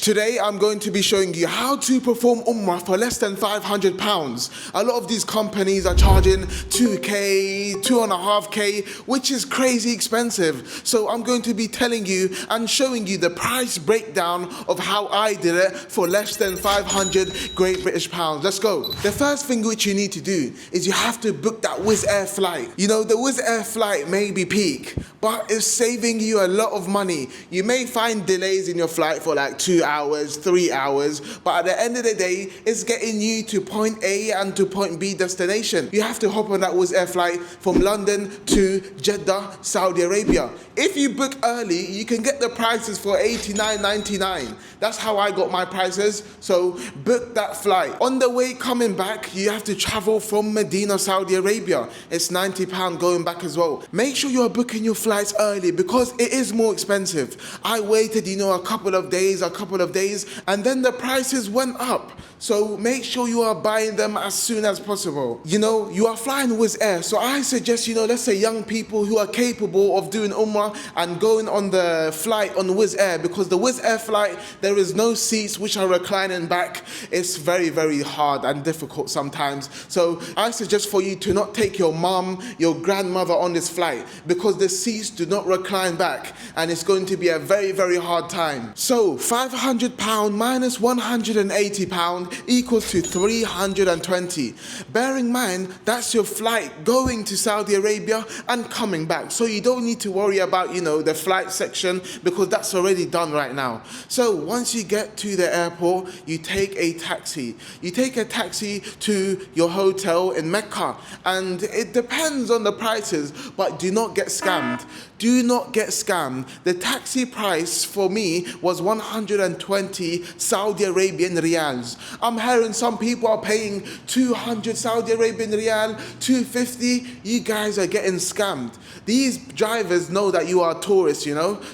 Today I'm going to be showing you how to perform Umrah for less than £500. A lot of these companies are charging 2k, 2.5k, which is crazy expensive. So I'm going to be telling you and showing you the price breakdown of how I did it for less than 500 Great British pounds. Let's go. The first thing which you need to do is you have to book that Wizz Air flight. You know, the Wizz Air flight may be peak, but it's saving you a lot of money. You may find delays in your flight for like 2 hours, 3 hours, but at the end of the day, it's getting you to point A and to point B destination. You have to hop on that Wizz Air flight from London to Jeddah, Saudi Arabia. If you book early, you can get the prices for $89.99. That's how I got my prices, so book that flight. On the way coming back, you have to travel from Medina, Saudi Arabia. It's £90 going back as well. Make sure you are booking your flights early because it is more expensive. I waited, a couple of days, and then the prices went up. So make sure you are buying them as soon as possible. You are flying Wizz Air, so I suggest, let's say young people who are capable of doing Umrah and going on the flight on Wizz Air, because the Wizz Air flight, there is no seats which are reclining back. It's very, very hard and difficult sometimes. So I suggest for you to not take your mom, your grandmother on this flight, because the seats do not recline back and it's going to be a very, very hard time. So £500 minus £180 equals to 320. Bear in mind, that's your flight going to Saudi Arabia and coming back. So you don't need to worry about, the flight section, because that's already done right now. So once you get to the airport, you take a taxi. You take a taxi to your hotel in Mecca, and it depends on the prices, but do not get scammed. Do not get scammed. The taxi price for me was 120 Saudi Arabian riyals. I'm hearing some people are paying 200 Saudi Arabian riyal, 250. You guys are getting scammed. These drivers know that you are tourists,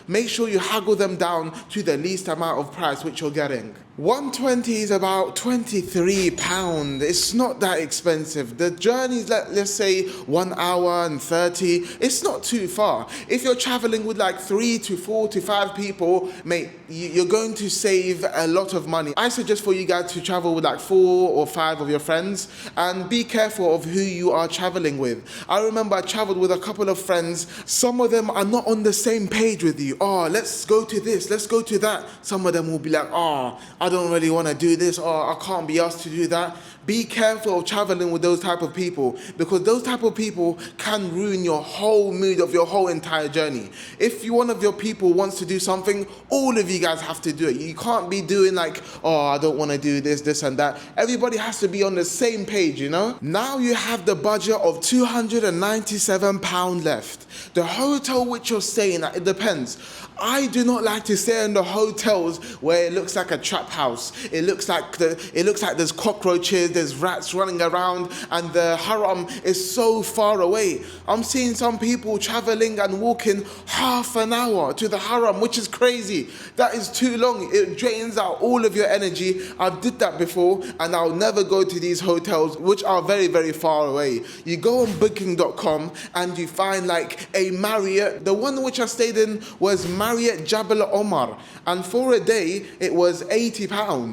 Make sure you haggle them down to the least amount of price which you're getting. 120 is about £23. It's not that expensive. The journey is, let's say, 1 hour and 30. It's not too far. If you're traveling with like 3 to 4 to 5 people, mate, you're going to save a lot of money. I suggest for you guys to travel with like 4 or 5 of your friends, and be careful of who you are traveling with. I remember I traveled with a couple of friends. Some of them are not on the same page with you. Let's go to this, let's go to that. Some of them will be like, I don't really want to do this, or I can't be asked to do that. Be careful of traveling with those type of people, because those type of people can ruin your whole mood of your whole entire journey. If one of your people wants to do something, all of you guys have to do it. You can't be doing like, I don't want to do this and that. Everybody has to be on the same page, Now you have the budget of £297 left. The hotel which you're staying at, it depends. I do not like to stay in the hotels where it looks like a trap house. It looks like there's cockroaches, there's rats running around, and the haram is so far away. I'm seeing some people traveling and walking half an hour to the haram, which is crazy. That is too long. It drains out all of your energy. I've did that before, and I'll never go to these hotels which are very, very far away. You go on booking.com and you find like a Marriott. The one which I stayed in was Marriott Jabal Omar, and for a day it was £80.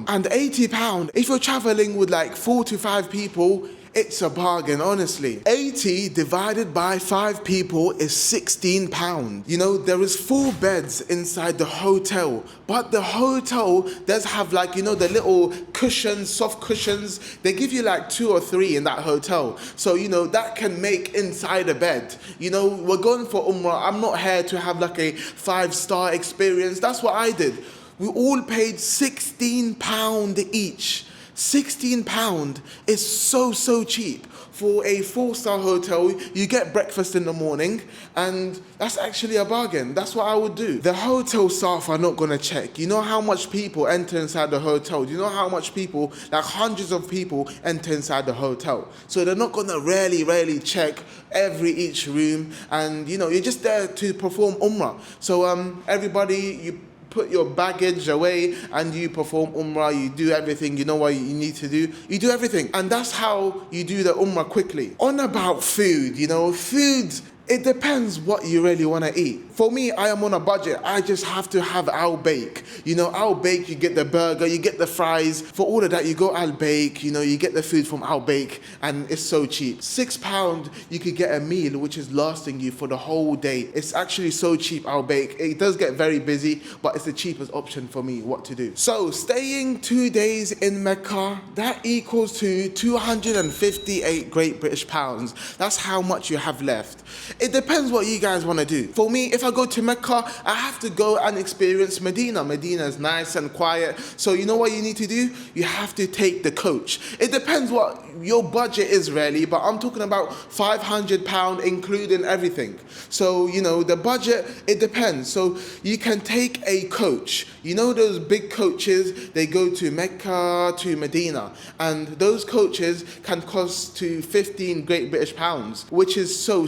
And £80, if you're traveling with like 4 to 5 people, it's a bargain, honestly. 80 divided by 5 people is £16. There is 4 beds inside the hotel, but the hotel does have like, the little cushions, soft cushions. They give you like 2 or 3 in that hotel. So, that can make inside a bed. We're going for Umrah. I'm not here to have like a 5-star experience. That's what I did. We all paid £16 each. £16 is so cheap. For a 4-star hotel, you get breakfast in the morning, and that's actually a bargain. That's what I would do. The hotel staff are not going to check. You know how much people enter inside the hotel? Do you know how much people, like hundreds of people, enter inside the hotel? So they're not going to really check each room, and you're just there to perform Umrah. So everybody, you put your baggage away and you perform Umrah, you do everything, what you need to do, you do everything. And that's how you do the Umrah quickly. On about food, food It depends what you really want to eat. For me, I am on a budget. I just have to have Al Bake. Al Bake, you get the burger, you get the fries. For all of that, you go Al Bake, you get the food from Al Bake, and it's so cheap. £6, you could get a meal which is lasting you for the whole day. It's actually so cheap, Al Bake. It does get very busy, but it's the cheapest option for me, what to do. So, staying 2 days in Mecca, that equals to 258 Great British pounds. That's how much you have left. It depends what you guys want to do. For me, if I go to Mecca, I have to go and experience Medina. Medina is nice and quiet. So you know what you need to do? You have to take the coach. It depends what your budget is really, but I'm talking about £500 including everything. So, the budget, it depends. So you can take a coach. Those big coaches, they go to Mecca, to Medina. And those coaches can cost to 15 Great British pounds, which is so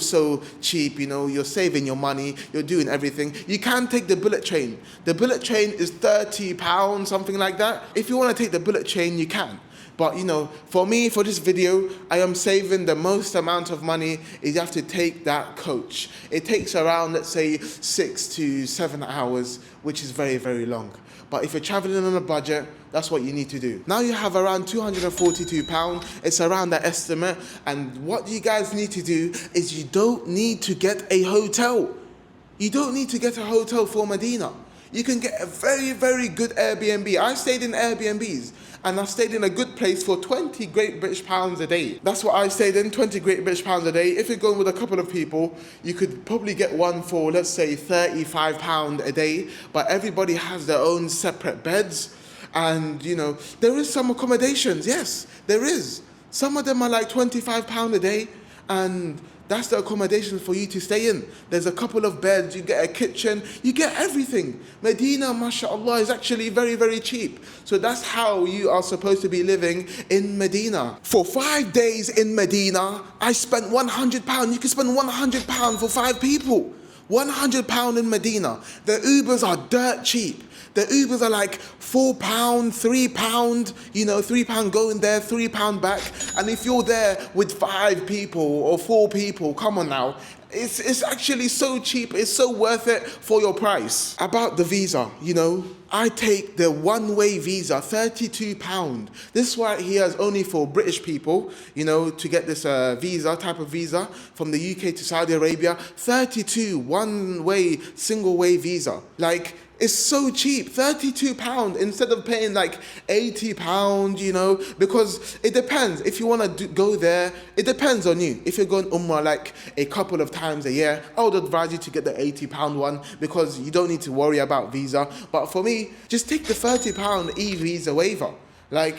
cheap. You're saving your money, you're doing everything. You can take the bullet train. The bullet train is £30, something like that. If you want to take the bullet train, you can. But for me, for this video, I am saving the most amount of money is you have to take that coach. It takes around, let's say, 6 to 7 hours, which is very, very long. But if you're traveling on a budget, that's what you need to do. Now you have around £242. It's around that estimate. And what you guys need to do is you don't need to get a hotel. You don't need to get a hotel for Medina. You can get a very, very good Airbnb. I stayed in Airbnbs. And I stayed in a good place for 20 Great British pounds a day. That's what I stayed in, 20 Great British pounds a day. If you're going with a couple of people, you could probably get one for, let's say, £35 a day. But everybody has their own separate beds. And, there is some accommodations. Yes, there is. Some of them are like £25 a day. And that's the accommodation for you to stay in. There's a couple of beds, you get a kitchen, you get everything. Medina, mashallah, is actually very, very cheap. So that's how you are supposed to be living in Medina. For 5 days in Medina, I spent £100. You can spend £100 for 5 people. £100 in Medina. The Ubers are dirt cheap. The Ubers are like £4, £3, £3 going there, £3 back. And if you're there with 5 people or 4 people, come on now. It's actually so cheap. It's so worth it for your price. About the visa, I take the one-way visa, £32. This right here is only for British people, to get this type of visa from the UK to Saudi Arabia. 32, one-way, single-way visa. It's so cheap, £32 instead of paying like £80, because it depends. If you want to go there, it depends on you. If you're going Umrah like a couple of times a year, I would advise you to get the £80 one because you don't need to worry about visa. But for me, just take the £30 e-visa waiver.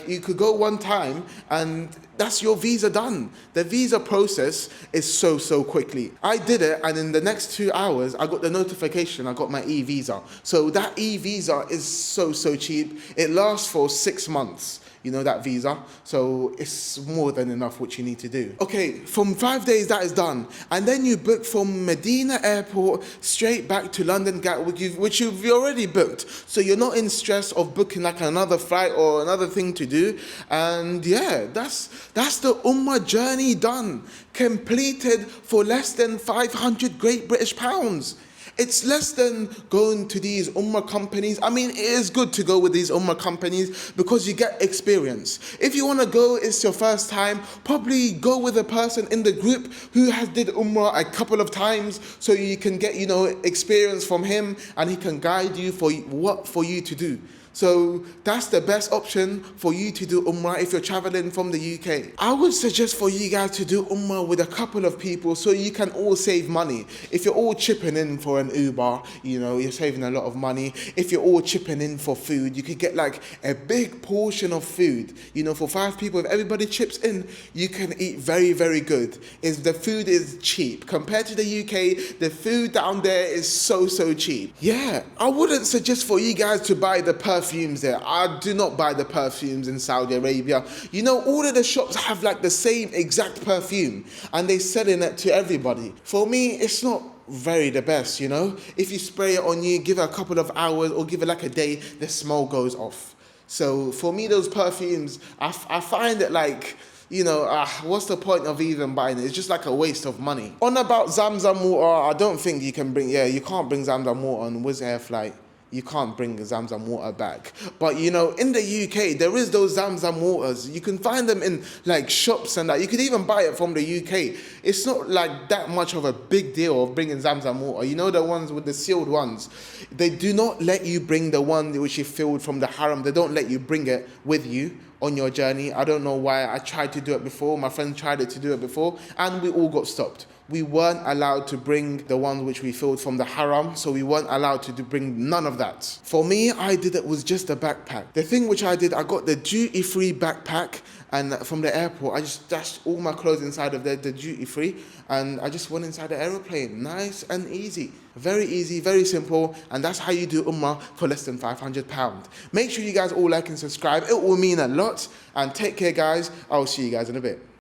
You could go one time and that's your visa done. The visa process is so quickly. I did it and in the next 2 hours, I got the notification, I got my e-visa. So that e-visa is so cheap. It lasts for 6 months. That visa. So it's more than enough what you need to do. Okay, from 5 days that is done. And then you book from Medina Airport straight back to London Gatwick, which you've already booked. So you're not in stress of booking like another flight or another thing to do. And yeah, that's the Ummah journey done. Completed for less than 500 Great British pounds. It's less than going to these Umrah companies. I mean, it is good to go with these Umrah companies because you get experience. If you want to go, it's your first time, probably go with a person in the group who has did Umrah a couple of times so you can get, experience from him and he can guide you for what for you to do. So that's the best option for you to do Umrah if you're traveling from the UK. I would suggest for you guys to do Umrah with a couple of people so you can all save money. If you're all chipping in for an Uber, you're saving a lot of money. If you're all chipping in for food, you could get like a big portion of food. For 5 people, if everybody chips in, you can eat very, very good. The food is cheap. Compared to the UK, the food down there is so cheap. Yeah, I wouldn't suggest for you guys to buy the perfumes there. I do not buy the perfumes in Saudi Arabia. All of the shops have like the same exact perfume and they're selling it to everybody. For me, it's not very the best, If you spray it on you, give it a couple of hours or give it like a day, the smell goes off. So for me, those perfumes, I find it like what's the point of even buying it? It's just like a waste of money. On about Zamzam water, I don't think you can bring, you can't bring Zamzam water on Wizz Air flight. You can't bring Zamzam water back. But in the UK, there is those Zamzam waters. You can find them in like shops and that. You could even buy it from the UK. It's not like that much of a big deal of bringing Zamzam water. The ones with the sealed ones. They do not let you bring the one which you filled from the haram. They don't let you bring it with you on your journey. I don't know why. I tried to do it before. My friend tried to do it before, and we all got stopped. We weren't allowed to bring the one which we filled from the haram, so we weren't allowed to bring none of that. For me, I did it was just a backpack. The thing which I did, I got the duty-free backpack, and from the airport, I just dashed all my clothes inside of the duty-free, and I just went inside the aeroplane. Nice and easy. Very easy, very simple, and that's how you do Umrah for less than £500. Make sure you guys all like and subscribe. It will mean a lot, and take care, guys. I'll see you guys in a bit.